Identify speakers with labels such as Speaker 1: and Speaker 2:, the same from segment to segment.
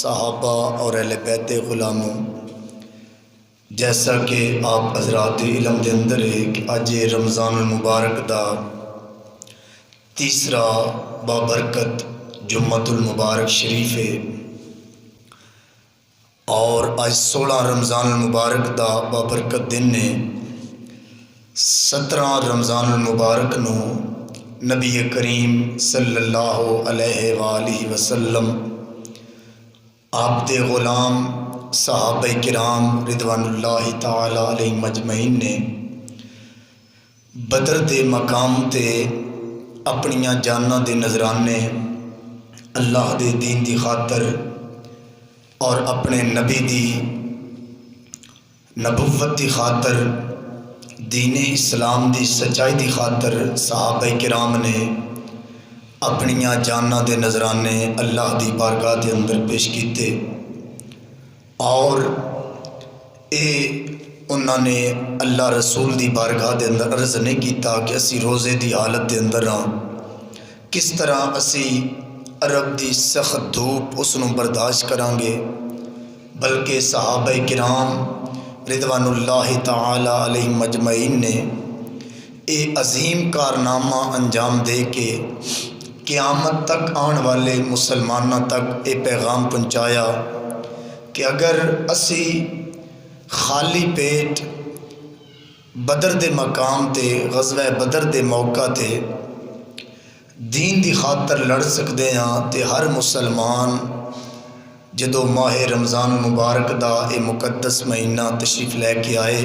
Speaker 1: صحابہ اور اہل بیت غلاموں، جیسا کہ آپ حضرات علم دے اندر ہے کہ اج رمضان المبارک دا تیسرا بابرکت جمعۃ المبارک شریف ہے، اور آج 16 رمضان المبارک دا بابرکت دن نے 17 رمضان المبارک نو نبی کریم صلی اللہ علیہ وآلہ وسلم آپ دے غلام صحابہ کرام رضوان اللہ تعالی علیہ مجمعین نے بدر دے مقام تے اپنیاں جاناں دے نذرانے اللہ دے دین دی خاطر اور اپنے نبی دی نبوت دی خاطر، دین اسلام دی سچائی دی خاطر صحابہ کرام نے اپنیاں جاناں دے نذرانے اللہ دی بارگاہ دے اندر پیش کیتے، اور انہوں نے اللہ رسول دی بارگاہ دے اندر عرض نہیں کیتا کہ اسی روزے دی حالت دے اندر ہاں، کس طرح اسی عرب دی سخت دھوپ اس نو برداشت کران گے، بلکہ صحابہ کرام رضوان اللہ تعالی علیہ مجمعین نے ایک عظیم کارنامہ انجام دے کے قیامت تک آن والے مسلمانوں تک یہ پیغام پہنچایا کہ اگر اسی خالی پیٹ بدر دے مقام تے غزوہ بدر دے موقع تے دین دی خاطر لڑ سکتے ہیں، تے ہر مسلمان جدو ماہ رمضان مبارک دا اے مقدس مہینہ تشریف لے کے آئے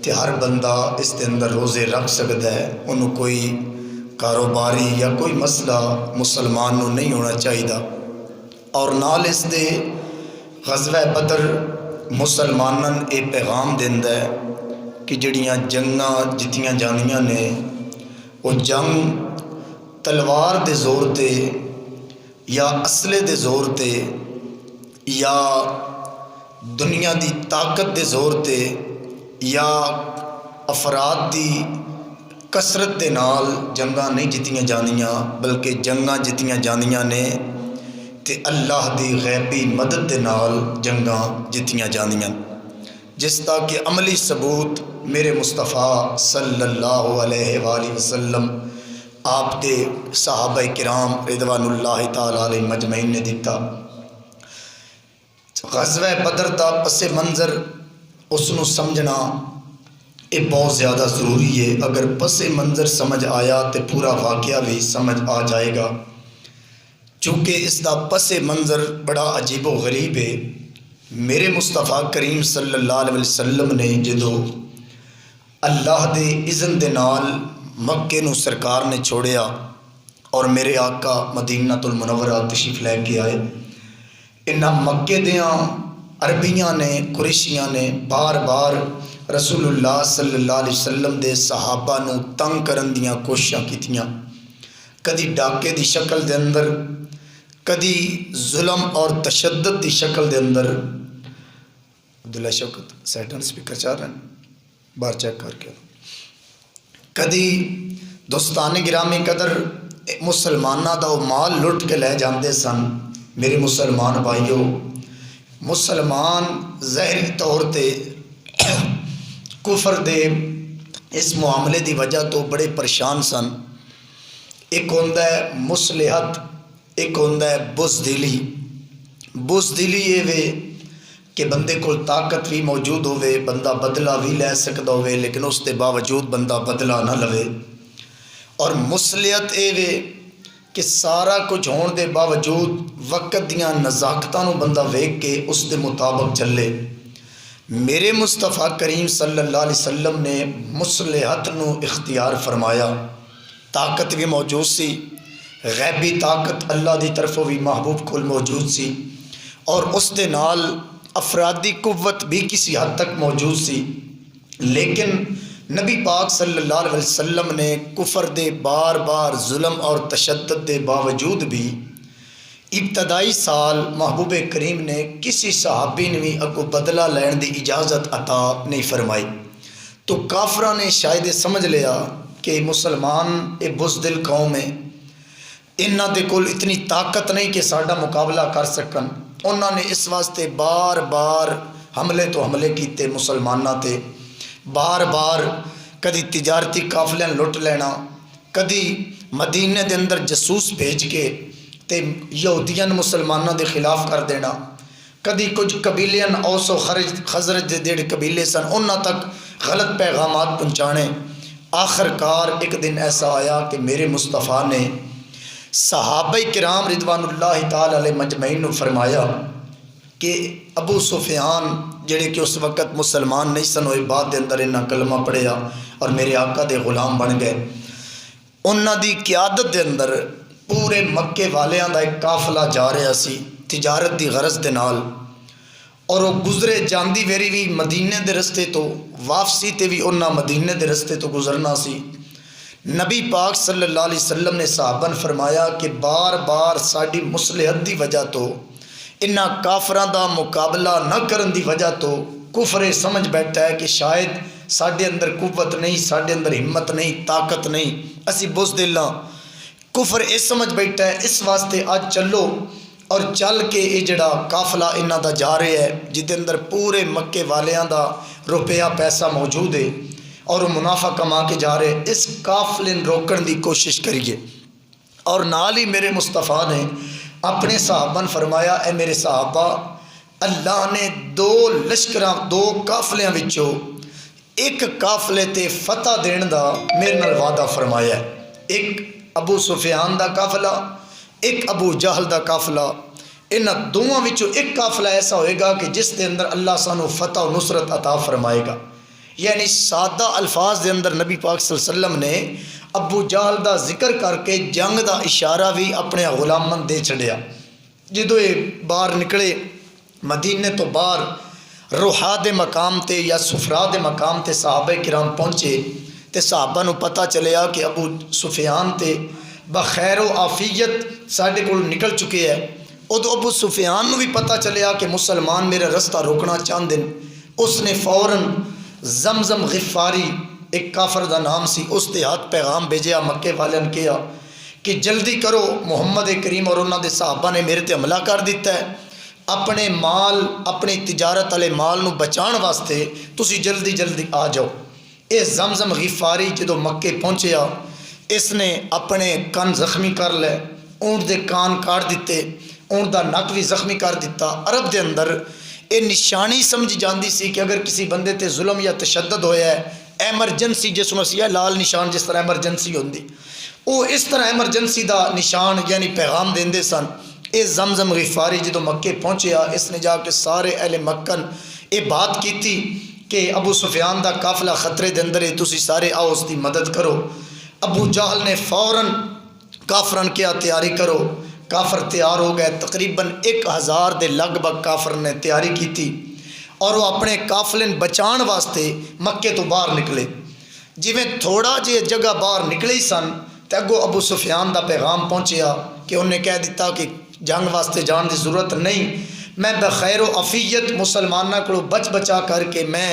Speaker 1: تے ہر بندہ اس دے اندر روزے رکھ سکتا ہے، انہوں کوئی کاروباری یا کوئی مسئلہ مسلمان نو نہیں ہونا چاہیے، اور نال اس دے غزوہ بدر مسلماناں اے پیغام دیندا ہے کہ جڑیاں جنگاں جتیاں جانیاں نے وہ جنگ تلوار دے زور تے یا اسلحے دے زور تے یا دنیا دی طاقت دے زور تے یا افراد دی کثرت دے نال جنگاں نہیں جتیاں جانیاں، بلکہ جنگاں جتیاں جانیاں نے تے اللہ دی غیبی مدد دے نال جنگاں جتیاں جانیاں، جس تا کہ عملی ثبوت میرے مصطفیٰ صلی اللہ علیہ وآلہ وسلم آپ دے صحابہ کرام رضوان اللہ تعالی علیہ مجمعین نے دیتا۔ غزوہ بدر دا پس منظر اس نو سمجھنا یہ بہت زیادہ ضروری ہے، اگر پس منظر سمجھ آیا تو پورا واقعہ بھی سمجھ آ جائے گا، چونکہ اس دا پس منظر بڑا عجیب و غریب ہے۔ میرے مصطفیٰ کریم صلی اللہ علیہ وسلم نے جدو اللہ دے اذن دے نال مکے نو سرکار نے چھوڑیا اور میرے آقا مدینہ المنورہ تشریف لے کے آئے، انہاں مکے دیاں عربیاں نے قریشیاں نے بار بار رسول اللہ صلی اللہ علیہ وسلم دے صحابہ نو تنگ کرن دیاں کوششاں کیتیاں، کدی ڈاکے دی شکل دے اندر، کدی ظلم اور تشدد دی شکل دے اندر۔ عبداللہ شوکت سیٹن سپیکر چاہ رہے ہیں باہر چیک کر کے، کدی دوستان گرامی قدر مسلمانہ دا مال لٹ کے لے جاندے سن۔ میرے مسلمان بھائیو، مسلمان ظاہری طور تے کفر دے اس معاملے دی وجہ تو بڑے پریشان سن۔ ایک ہوندا ہے مصلحت، ایک ہوندا ہے بزدلی۔ بزدلی یہ وے کہ بندے کو طاقت بھی موجود ہوئے، بندہ بدلہ بھی لے سکتا ہوئے، لیکن اس کے باوجود بندہ بدلہ نہ لوے، اور مصلحت یہ وے کہ سارا کچھ ہون دے باوجود وقت دیاں نزاکتاں نو بندہ ویکھ کے اس دے مطابق چلے۔ میرے مصطفیٰ کریم صلی اللہ علیہ وسلم نے مصلحت نو اختیار فرمایا، طاقت بھی موجود سی، غیبی طاقت اللہ دی طرفوں بھی محبوب کول موجود سی، اور اس دے نال افرادی قوت بھی کسی حد تک موجود سی، لیکن نبی پاک صلی اللہ علیہ وسلم نے کفر دے بار بار ظلم اور تشدد دے باوجود بھی ابتدائی سال محبوب کریم نے کسی صحابی نے بھی اگو بدلہ لین دی اجازت عطا نہیں فرمائی، تو کافرہ نے شاید سمجھ لیا کہ مسلمان اے بزدل قوم ہے، انہاں دے کول اتنی طاقت نہیں کہ ساڈا مقابلہ کر سکن، انہوں نے اس واسطے بار بار حملے تو حملے کیتے مسلمانوں تے، بار بار کدی تجارتی قافلے لٹ لینا، کدی مدینے دے اندر جاسوس بھیج کے تے یہودیاں مسلمانوں دے خلاف کر دینا، کدی کچھ قبیلیاں اوس و خزرج دے جڑے قبیلے سن انہاں تک غلط پیغامات پہنچانے۔ آخر کار ایک دن ایسا آیا کہ میرے مصطفیٰ نے صحابہ کرام رضوان اللہ تعالی علیہ مجمعین نے فرمایا کہ ابو سفیان جڑے کہ اس وقت مسلمان نہیں سن ہوئے، بعد دے اندر انہاں کلمہ پڑھیا اور میرے آقا دے غلام بن گئے، انہاں دی قیادت دے اندر پورے مکے والیاں دا ایک قافلہ جا رہا سی تجارت دی غرض دے نال، اور وہ گزرے جاندی ویری بھی مدینے دے رستے تو، واپسی تے بھی انہاں مدینے دے رستے تو گزرنا سی۔ نبی پاک صلی اللہ علیہ وسلم نے صحابہ نے فرمایا کہ بار بار ساڈی مصلحت دی وجہ تو، انہاں کافراں دا مقابلہ نہ کرن دی وجہ تو کفر سمجھ بیٹھا ہے کہ شاید ساڈے اندر قوت نہیں، ساڈے اندر ہمت نہیں، طاقت نہیں، اسی بزدل ہاں، کفر اس سمجھ بیٹھا ہے، اس واسطے آج چلو اور چل کے یہ جڑا قافلہ انہاں دا جا رہے ہے جہدے اندر پورے مکے والیاں دا روپیہ پیسہ موجود ہے اور وہ منافع کما کے جا رہے، اس قافلے روکن دی کوشش کریے۔ اور نال ہی میرے مصطفیٰ نے اپنے صحابہ نے فرمایا، اے میرے صحابہ، اللہ نے دو لشکراں دو قافلیاں وچوں ایک قافلے تے فتح دین دا میرے نال وعدہ فرمایا ہے، ایک ابو سفیان دا قافلہ، ایک ابو جہل دا قافلہ، انہاں دونوں وچوں ایک قافلہ ایسا ہوئے گا کہ جس دے اندر اللہ سانو فتح و نصرت عطا فرمائے گا۔ یعنی سادہ الفاظ دے اندر نبی پاک صلی اللہ علیہ وسلم نے ابو جہل دا ذکر کر کے جنگ دا اشارہ بھی اپنے غلاماں دے چھڑیا۔ جدو یہ باہر نکلے مدینے تو باہر روحا دے مقام تے یا سفرا دے مقام تے صحابہ کرام پہنچے تے صحابہ نو پتہ چلیا کہ ابو سفیان تے بخیر و عافیت ساڈے کول نکل چکے ہے۔ ادو ابو سفیان نو بھی پتہ چلیا کہ مسلمان میرا رستہ روکنا چاہتے ہیں، اس نے فوراً زمزم غفاری ایک کافر دا نام سی، اس دے ہاتھ پیغام بھیجیا، مکے والے نے کیا کہ جلدی کرو، محمد کریم اور انہاں دے صحابہ نے میرے تے حملہ کر دیتا ہے، اپنے مال اپنی تجارت والے مال نو بچان واسطے تسی جلدی جلدی آ جاؤ۔ اے زمزم غفاری جدو مکے پہنچیا، اس نے اپنے کان زخمی کر لے، اونٹ دے کان کاٹ دیتے، اونٹ دا نک بھی زخمی کر دیتا۔ عرب دے اندر یہ نشانی سمجھ جاندی سی کہ اگر کسی بندے تے ظلم یا تشدد ہویا ہے، ایمرجنسی جس میں سی لال نشان جس طرح ایمرجنسی ہوندی، وہ اس طرح ایمرجنسی دا نشان یعنی پیغام دیندے سن۔ اے زمزم غفاری جدو مکے پہنچیا، اس نے جا کے سارے اہل مکن یہ بات کیتی کہ ابو سفیان دا قافلہ خطرے دے اندر ہے، تسی سارے آؤ اس دی مدد کرو۔ ابو جہل نے فوراً کافرن کیا تیاری کرو، کافر تیار ہو گئے، تقریباً 1000 دے لگ بھگ کافر نے تیاری کی تھی، اور وہ اپنے قافلے بچان واسطے مکے تو باہر نکلے۔ جویں تھوڑا جی جگہ باہر نکلے ہی سن تے اگوں ابو سفیان دا پیغام پہنچیا کہ انہیں کہہ دیتا کہ جنگ واسطے جان دی ضرورت نہیں، میں بخیر و عافیت مسلمانوں کو بچ بچا کر کے میں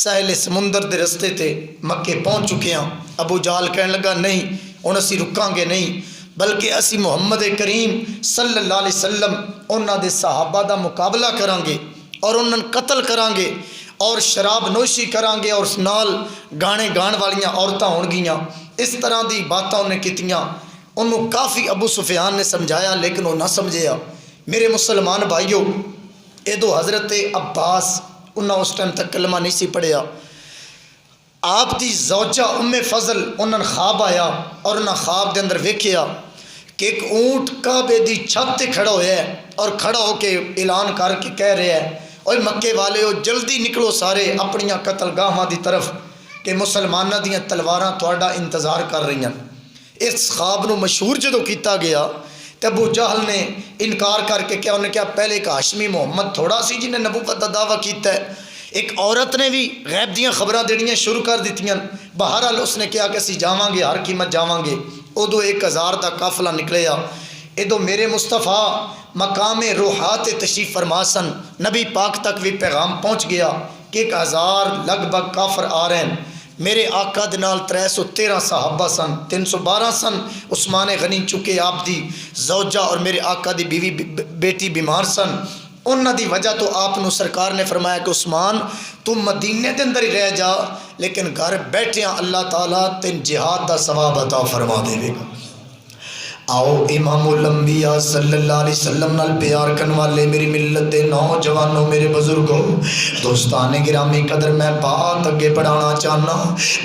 Speaker 1: ساحل سمندر دے رستے تے مکے پہنچ چکے ہاں۔ ابو جہل کہنے لگا نہیں ہن اسی رکاں گے نہیں، بلکہ اسی محمد کریم صلی اللہ علیہ وسلم انہاں دے صحابہ دا مقابلہ کران گے اور انہاں قتل کران گے اور شراب نوشی کران گے اور نال گانے گان والیاں عورتاں ہون گیاں۔ اس طرح دی باتاں انہیں کیتیاں، انہوں کافی ابو سفیان نے سمجھایا لیکن وہ نہ سمجھیا۔ میرے مسلمان بھائیو، ادو حضرت عباس انہاں اس ٹائم تک کلمہ نہیں سی پڑھیا، آپ دی زوجہ ام فضل انہاں خواب آیا اور انہاں خواب دے اندر ویکھیا کہ ایک اونٹ کعبے دی چھت تے کھڑا ہویا ہے اور کھڑا ہو کے اعلان کر کے کہہ رہا ہے، اوے مکے والے ہو جلدی نکلو سارے اپنیاں قتل گاہاں دی طرف کہ مسلمانہ دیاں تلواراں تہاڈا انتظار کر رہی ہیں۔ اس خواب نو مشہور جدو کیتا گیا تو ابو جہل نے انکار کر کے کیا، انہیں کیا پہلے ایک ہاشمی محمد تھوڑا سی جنہیں نبوت دا دعویٰ کیتا ہے، ایک عورت نے بھی غیب دیاں خبراں دینیاں شروع کر دیتیاں۔ بہرحال اس نے کیا کہ اسی جاواں گے، ہر قیمت جاواں گے۔ ادو 1000 دا قافلہ نکلیا، ادو میرے مصطفیٰ مقام روحات تشریف فرما سن، نبی پاک تک بھی پیغام پہنچ گیا کہ 1000 لگ بھگ کافر آ رہے ہیں۔ میرے آقا دے نال 313 صحابہ سن، 312 سن عثمان غنی چکے آپ دی زوجہ اور میرے آقا دی بیوی بیٹی بیمار سن، انہاں دی وجہ تو آپ نو سرکار نے فرمایا کہ عثمان تم مدینے دے اندر ہی رہ جا، لیکن گھر بیٹھیاں اللہ تعالیٰ تین جہاد دا ثواب عطا فرما دے گا۔ آؤ امام الانبیاء صلی اللہ علیہ وسلم نال پیار کرن والے میری ملت دے نوجوانوں، میرے بزرگوں، دوستان گرامی قدر، میں بات اگے بڑھانا چاہنا۔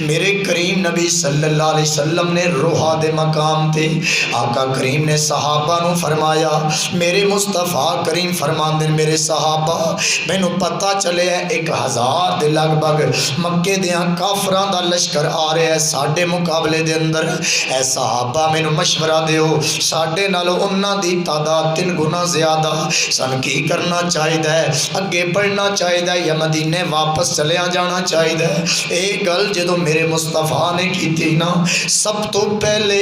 Speaker 1: میرے کریم نبی صلی اللہ علیہ وسلم نے روحا دے مقام تے آقا کریم نے صحابہ نو فرمایا، میرے مصطفیٰ کریم فرماندے میرے صحابہ مینو پتہ چلے 1000 دے لگ بھگ مکے دیاں کافراں دا لشکر آ رہا ہے ساڈے مقابلے دے اندر، اے صحابہ مینو مشورہ دیو، ساڈے نالوں انہاں دی تعداد 3 گنا زیادہ، سن کی کرنا چاہیے، اگے بڑھنا چاہیے یا مدینے واپس چلیا جانا چاہیے؟ اے گل جدو میرے مصطفیٰ نے کی نا، سب تو پہلے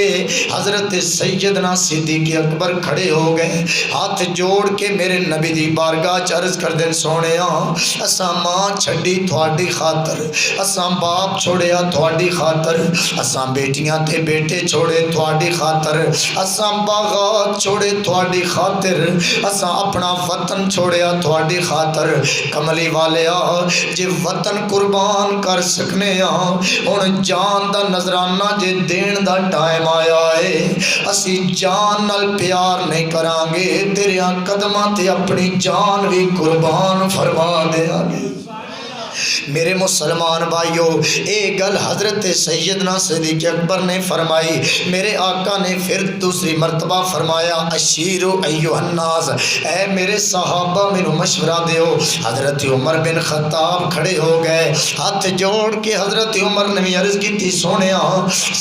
Speaker 1: حضرت سیدنا صدیق اکبر کھڑے ہو گئے، ہاتھ جوڑ کے میرے نبی دی بارگاہ عرض کر دین، سونےاں اساں ماں چھڈی تھوڑی خاطر، اساں باپ چھوڑیا تھوڑی خاطر، اساں بیٹیاں تے بیٹے چھوڑے تھوڑی خاطر، اساں باغات چھوڑے تھوڑی خاطر، اساں اپنا وطن چھوڑیا تھوڑی خاطر۔ کملی والیا جے وطن قربان کر سکنے ہن جان دا نظرانہ جے دین دا ٹائم آیا ہے، اسی جان نال پیار نہیں کران گے، تیریاں قدماں تے اپنی جان بھی قربان فرما دیا گے۔ میرے مسلمان بھائیو، اے گل حضرت سیدنا صدیق اکبر نے فرمائی، میرے آقا نے پھر دوسری مرتبہ فرمایا، اشیرو ایھا الناس، اے میرے صحابہ مینوں مشورہ دیو۔ حضرت عمر بن خطاب کھڑے ہو گئے، ہاتھ جوڑ کے حضرت عمر نے بھی عرض کی، سونیا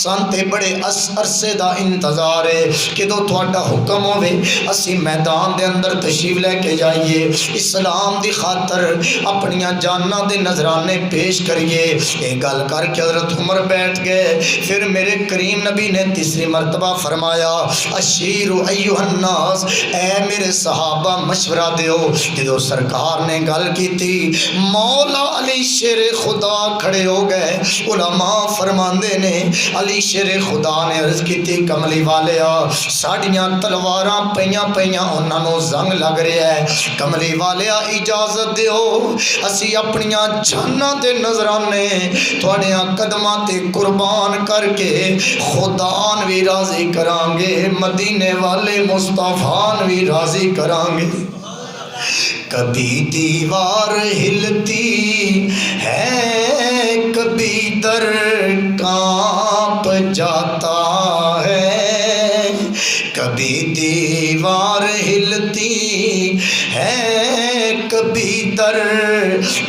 Speaker 1: سان تے بڑے عرصے دا انتظار ہے کدوں تہاڈا حکم ہوے اسی میدان دے اندر تشریف لے کے جائیے، اسلام دی خاطر اپنیاں جاناں دے نظرانے پیش کریے۔ ایک گل کر کے حضرت عمر بیٹھ گئے، پھر میرے کریم نبی نے تیسری مرتبہ فرمایا، اشیرو ایھا الناس، اے میرے صحابہ مشورہ دیو۔ جدو سرکار نے گل کی تھی، مولا علی شیر خدا کھڑے ہو گئے، علماء فرماندے نے علی شیر خدا نے عرض کی تھی، کملی والیا ساڑیاں تلواراں پیاں انہاں نوں زنگ لگ رہا ہے، کملی والیا اجازت دیو اسی اپنیاں جاناں دے نظرانے تھوڑیاں قدماں تے قربان کر کے خدا بھی راضی کران گے، مدینے والے مصطفیٰ بھی راضی کران گے۔ کبھی دیوار ہلتی ہے، کبھی در کانپ جاتا ہے، کبھی دیوار ہلتی ہے، کبھی در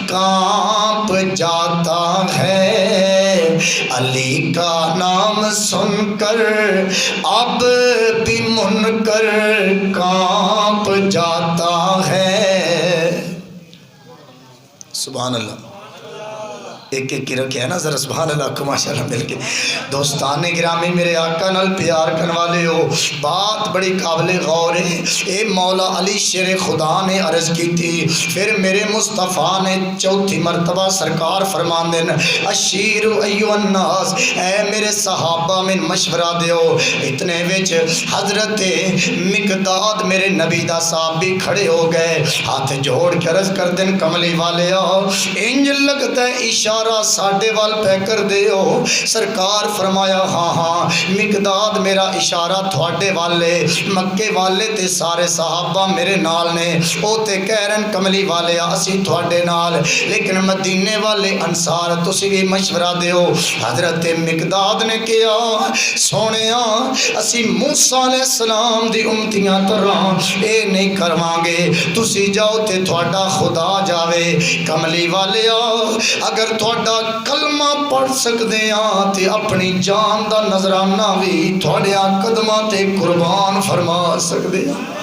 Speaker 1: کانپ جاتا ہے، علی کا نام سن کر اب بھی منکر کانپ جاتا ہے۔ سبحان اللہ، ایک ایک کی رکھے ہے نا ذرا سبحان اللہ کو ماشاءاللہ مل کے۔ دوستان گرامی میرے آقا نال پیار کرنے والے ہو، بات بڑی قابل غور ہے۔ اے مولا علی شیر خدا نے عرض کی تھی، پھر میرے مصطفیٰ نے چوتھی مرتبہ سرکار فرمان دین، اشیر ایھا الناس، اے میرے صحابہ میں مشورہ دیو۔ اتنے وچ حضرت مقداد میرے نبی دا صاحب بھی کھڑے ہو گئے، ہاتھ جوڑ کے عرض کر دین، کملی والے انج لگتا ہے اشارہ ساڈے وال پہ کر دیو۔ سرکار فرمایا، ہاں مقداد میرا اشارہ تھوڑے والے مکے والے تے سارے صحابہ میرے نال نے، او تے کہہ رہے ہیں کملی والے اسی تھوڑے نال، لیکن مدینے والے انصار تسی بھی مشورہ دیو۔ حضرت مقداد نے کہا، سونیا اسی موسیٰ علیہ السلام دی امتیاں طرح اے نہیں کروان گے، تسی جاؤ تے تھوڑا خدا جاوے۔ کملی والے اگر تھوڑا کلمہ پڑھ سکتے ہیں تے اپنی جان دا نظرانہ بھی تھوڑیاں قدماں تے قربان فرما سکتے ہیں۔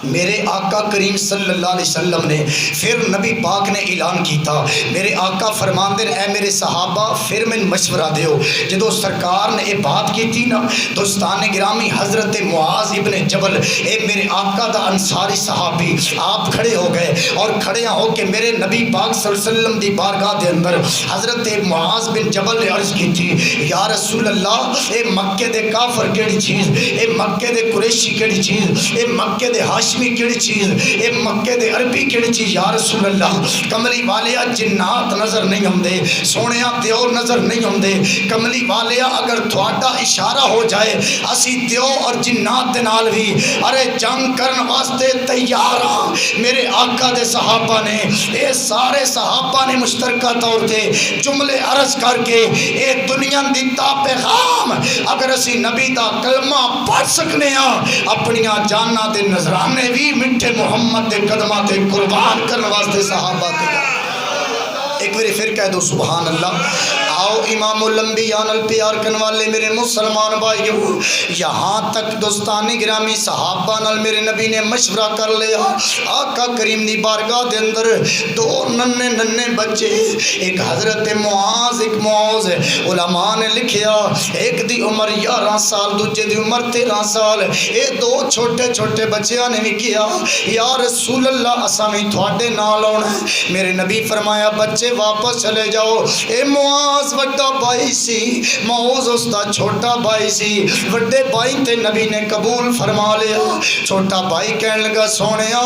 Speaker 1: میرے آقا کریم صلی اللہ علیہ وسلم نے پھر نبی پاک نے اعلان کیتا، میرے آقا فرماندے اے میرے صحابہ پھر میں مشورہ دیو۔ جدو سرکار نے یہ بات کی تھی نا، دوستان گرامی حضرت معاذ ابن جبل، اے میرے آقا دا انصاری صحابی، آپ کھڑے ہو گئے اور کھڑے ہو کے میرے نبی پاک صلی اللہ علیہ وسلم دی بارگاہ دے اندر حضرت معاذ بن جبل نے عرض کی تھی، یا رسول اللہ اے مکے دے کافر کیڑی چیز، اے مکے دے قریشی کیڑی چیز، اے مکے دے حاشی ہاشمی کیڑی چیز، اے مکے دے عربی کیڑی چیز، یا رسول اللہ کملی والیا جنات نظر نہیں ہوندے، سونیا دیو نظر نہیں ہوندے، کملی والیا اگر تھوڑا اشارہ ہو جائے اسی دیو اور جنات دے نال بھی ارے جنگ کرن واسطے تیار ہاں۔ میرے آقا دے صحابہ نے، اے سارے صحابہ نے مشترکہ طور تے جملے عرض کر کے اے دنیا دی تا پیغام اگر اسی نبی دا کلمہ پڑھ سکنے ہاں اپنیاں جاناں تے نذرانے بھی مٹھے محمد دے قدماں تے قربان کرن واسطے صحابہ تے۔ ایک باری پھر کہہ دو سبحان اللہ۔ آؤ امام الانبیاء نال پیار کرنے والے میرے مسلمان بھائیو، یہاں تک دوستانی گرامی صحابہ نال میرے نبی نے مشورہ کر لیا۔ آقا کریم دی بارگاہ دے اندر دو ننے بچے، ایک حضرت معاذ ایک معوذ، علماء نے لکھیا ایک دی عمر 11 سال دوجے دی عمر 13 سال، اے دو چھوٹے چھوٹے بچیاں نے بھی کیا یا رسول اللہ اساں بھی تھوڑے نال آنا ہے۔ میرے نبی فرمایا بچے واپس چلے جاؤ۔ اے معاذ وڈا بھائی سی، معوذ اس دا چھوٹا بھائی سی، وڈے بھائی تے نبی نے قبول فرما لیا۔ چھوٹا بھائی کہنے لگا سونیا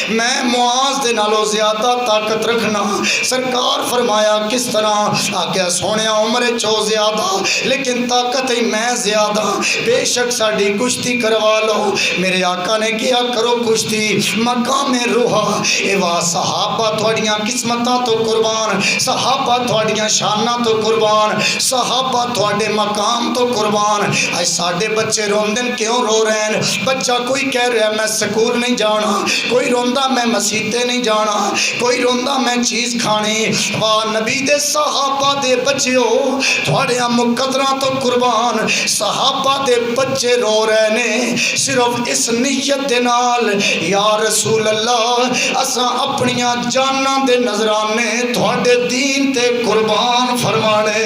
Speaker 1: میں معاذ دے نالوں زیادہ طاقت رکھنا۔ سرکار فرمایا کس طرح؟ آکیا سونیا عمر چو زیادہ لیکن طاقت ہی میں زیادہ، بے شک ساڈی کشتی کروا لو۔ میرے آقا نے کیا کرو کشتی، مقام روحا۔ اے واہ صحابہ تھوڑیاں قسمتاں تو قربان، صحابہ تھوڑیاں شاناں تو قربان، صحابہ تھوڑے مقام تو قربان۔ آج ساڈے بچے روندن کیوں رو رہے ہیں؟ بچہ کوئی کہہ رہا ہے میں سکول نہیں جانا، کوئی روندا میں مسیتے نہیں جانا، کوئی روندا میں چیز کھانی۔ واہ نبی دے صحابہ دے بچیو تھوڑیاں مقدراں تو قربان، صحابہ دے بچے رو رہے نے صرف اس نیت دے نال یا رسول اللہ اساں اپنیاں جاناں دے نظرانے تھوڑے دین تے قربان فرمانے۔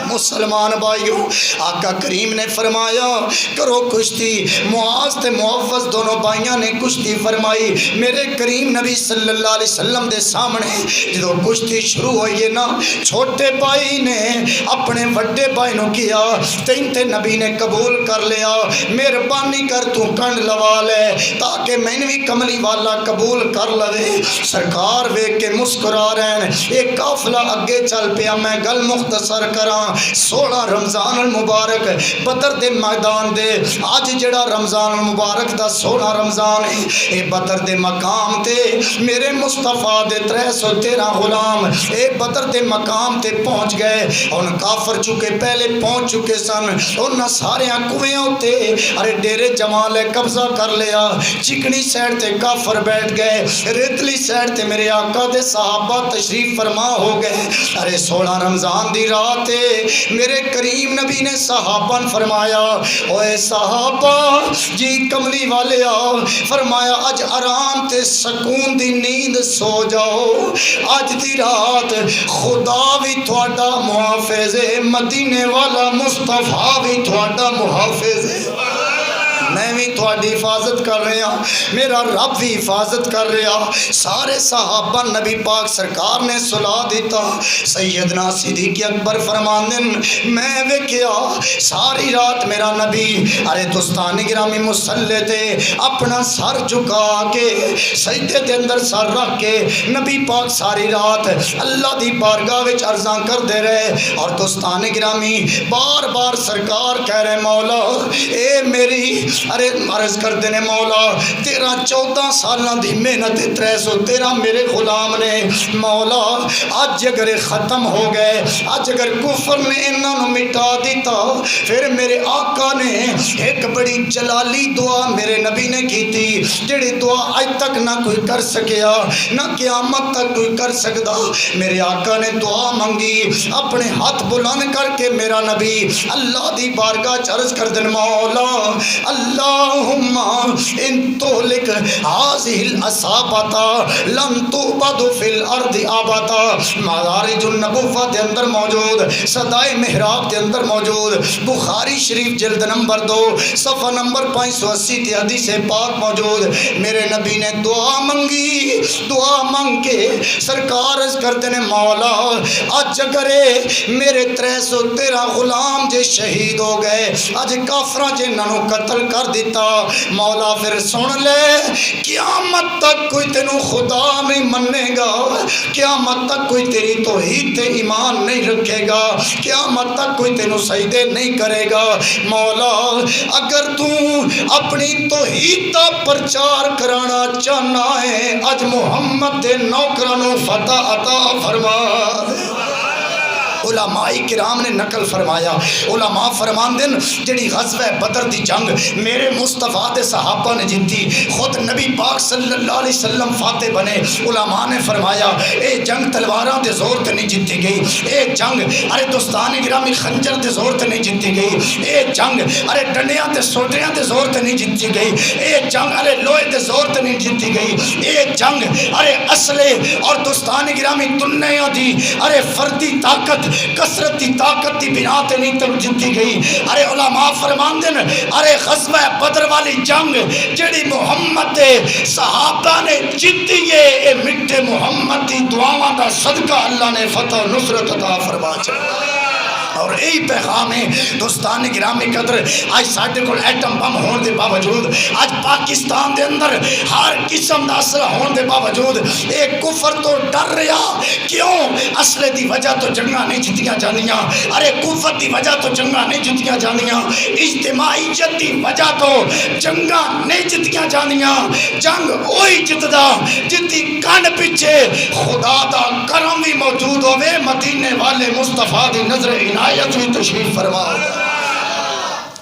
Speaker 1: مسلمان بھائیو آقا کریم نے فرمایا کرو کشتی۔ معاذ تے معوذ دونوں بھائیاں نے کشتی فرمائی۔ میرے کریم نبی صلی اللہ علیہ وسلم دے سامنے جدو کشتی شروع ہوئی ہے نا، چھوٹے بھائی نے اپنے وڈے بھائی نو کیا تین تے نبی نے قبول کر لیا، مہربانی کر تو کنڈ لوا لے تاکہ میں بھی کملی والا قبول کر لے۔ سرکار ویکھ کے مسکرا رہے ہیں۔ ایک قافلہ اگے چل پیا، میں گل مختصر کراں۔ 16 رمضان المبارک بدر دے میدان دے آج جڑا رمضان المبارک دا 16 رمضان ہے، اے بدر دے مقام تے میرے مصطفیٰ دے 313 غلام اے بدر دے مقام تے پہنچ گئے۔ ان کافر چکے پہلے پہنچ چکے سن، ان سارے کنویں تے ارے ڈیرے جمال قبضہ کر لیا۔ چکنی سائڈ تے کافر بیٹھ گئے، ریتلی سائڈ تے میرے آقا دے صحابہ تشریف فرما ہو گئے۔ ارے 16 رمضان دی رات میرے کریم نبی نے صحابہ فرمایا اوے صحابہ جی کملی والے آؤ، فرمایا اج آرام تے سکون دی نیند سو جاؤ، اج دی رات خدا بھی تھوڑا محافظ ہے، مدینے والا مصطفیٰ بھی تھوڑا محافظ ہے، میں بھی تھوڑی حفاظت کر رہا، میرا رب بھی حفاظت کر رہا۔ سارے صحابہ نبی پاک سرکار نے سلا دیتا۔ سیدنا صدیق اکبر فرماندن میں ویکھیا ساری رات میرا نبی ارے دوستانی گرامی مصلی تے اپنا سر جھکا کے سجدے دے اندر سر رکھ کے نبی پاک ساری رات اللہ دی بارگاہ وچ عرضاں کر دے رہے، اور دوستانی گرامی بار بار سرکار کہہ رہے مولا اے میری ارے عرض کر دینے مولا تیرا 14 سالاں دی محنت 313 میرے غلام نے مولا آج اگر ختم ہو گئے، آج اگر کفر نے انہوں مٹا دیتا، پھر میرے آقا نے ایک بڑی جلالی دعا میرے نبی نے کی تھی جڑی دعا آج تک نہ کوئی کر سکیا نہ قیامت تک کوئی کر سکتا۔ میرے آقا نے دعا منگی، اپنے ہاتھ بلند کر کے میرا نبی اللہ دی بارگاہ عرض کر دن مولا اللہم ان تولک حاضی الاسابتا لن توبد فی الارض آباتا۔ مدارج النبوہ دے اندر موجود، صدائے محراب دے اندر موجود، بخاری شریف جلد نمبر 2 صفحہ نمبر 580 تی حدیث پاک موجود۔ میرے نبی نے دعا منگی، دعا منگ کے سرکار عرض کرتے نے مولا آج اگرے میرے 313 غلام جے شہید ہو گئے، آج کافرہ جے ننو قتل کر دیتا۔ مولا پھر سن لے، قیامت تک کوئی تینوں خدا نہیں منے گا، قیامت تک کوئی تیری توحید تے ایمان نہیں رکھے گا، قیامت تک کوئی تینوں سجدے نہیں کرے گا۔ مولا اگر تو اپنی توحید دا پرچار کرانا چاہنا ہے، اج محمد دے نوکرانوں فتح عطا فرما۔ علماء کرام نے نقل فرمایا، علماء فرمان دن جڑی غزوہ بدر دی جنگ میرے مصطفیٰ دے صحابہ نے جیتی، خود نبی پاک صلی اللہ علیہ وسلم فاتح بنے۔ علماء نے فرمایا اے جنگ تلواراں دے زور تے نہیں جیتی گئی، اے جنگ ارے دوستان گرامی خنجر دے زور تے نہیں جیتی گئی، اے جنگ ارے ڈنڈیاں تے سوٹیاں دے زور تے نہیں جیتی گئی، اے جنگ ارے لوہے دے زور تے نہیں جیتی گئی، اے جنگ ارے اسلحے اور دوستان گرامی دنیا دی ارے فردی طاقت کثرت دی طاقت دی بنا تے نہیں تب جیتی گئی۔ ارے علماء فرمان دن ارے غزوہ بدر والی جنگ جڑی محمد دے صحابہ نے جیتی ہے، اے مٹھے محمد دی دعاواں دا صدقہ اللہ نے فتح و نصرت عطا فرما چاہا۔ اور یہی پیغام ہے دوستان گرامی قدر، آج ساڈے کول ایٹم بم ہون دے باوجود، آج پاکستان دے اندر ہر قسم دا اسلحہ ہون دے باوجود ایک کفر تو ڈر رہا، کیوں؟ اسلحے دی وجہ تو جنگاں نہیں جتیاں جانیاں، ارے قوت دی وجہ تو جنگاں نہیں جتیاں جانیاں، اجتماعیت دی وجہ تو جنگاں نہیں جتیاں جانیاں۔ جنگ وہی جتدا جتی کن پیچھے خدا دا کرم بھی موجود ہوئے، مدینے والے مصطفیٰ دی نظر عنایت بھی تشریف فرما۔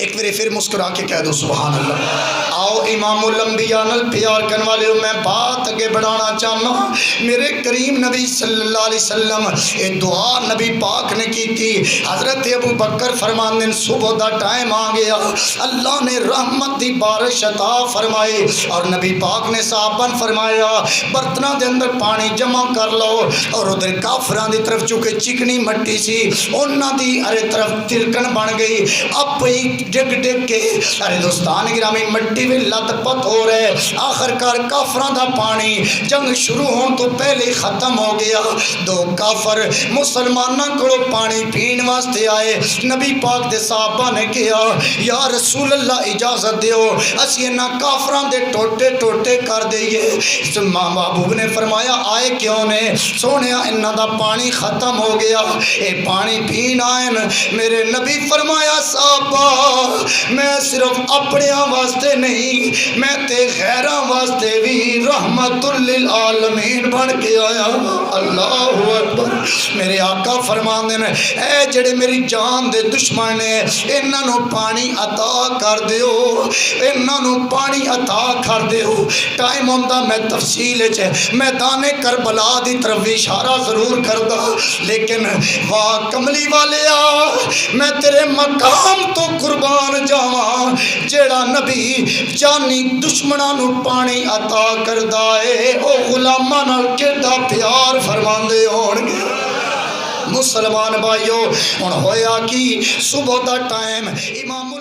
Speaker 1: ایک میرے پھر مسکرا کے کہہ دو سبحان اللہ۔ آؤ امام الانبیاء نال پیار کرنے والے میں بات آگے بڑھانا چاہنا۔ میرے کریم نبی صلی اللہ علیہ وسلم یہ دعا نبی پاک نے کی تھی۔ حضرت ابو بکر فرمان دن صبح دا ٹائم آ گیا، اللہ نے رحمت دی بارش عطا فرمائی اور نبی پاک نے صحابہ فرمایا برتناں دے اندر پانی جمع کر لو، اور ادھر کافراں دی طرف چونکہ چکنی مٹی سی انہاں دی ارے طرف تلکن بن گئی، اب ڈگ ڈگ کے ارے دوستان گرامی مٹی بھی لت پت ہو رہے، آخر کار کافراں دا پانی جنگ شروع ہون تو پہلے ختم ہو گیا۔ دو کافر مسلماناں کو پانی پین واسطے آئے، نبی پاک دے صحابہ نے کہا یا رسول اللہ اجازت دیو اسی انہاں کافراں دے ٹوٹے ٹوٹے کر دئیے۔ ماں محبوب نے فرمایا آئے کیوں نے؟ سونیا انہاں دا پانی ختم ہو گیا، اے پانی پین آئے۔ میرے نبی فرمایا صحابہ میں صرف اپنے واسطے نہیں، میں تے غیراں واسطے بھی رحمت للعالمین بن کے آیا۔ اللہ اکبر۔ میرے آقا فرماندے نے اے جڑے میری جان دے دشمن نے انہاں نو پانی عطا کر دیو، انہاں نو پانی عطا کر دیو۔ ٹائم ہوندا میں تفصیل وچ میدان کربلا دی طرف اشارہ ضرور کردا، لیکن واہ کملی والیا میں تیرے مقام تو قربان جاواں جیڑا نبی جانی دشمناں نو پانی عطا کردا اے، او غلاماں نال کیڑا پیار فرماندے ہون گے۔ مسلمان بھائیو ہن ہویا کی صبح دا ٹائم امام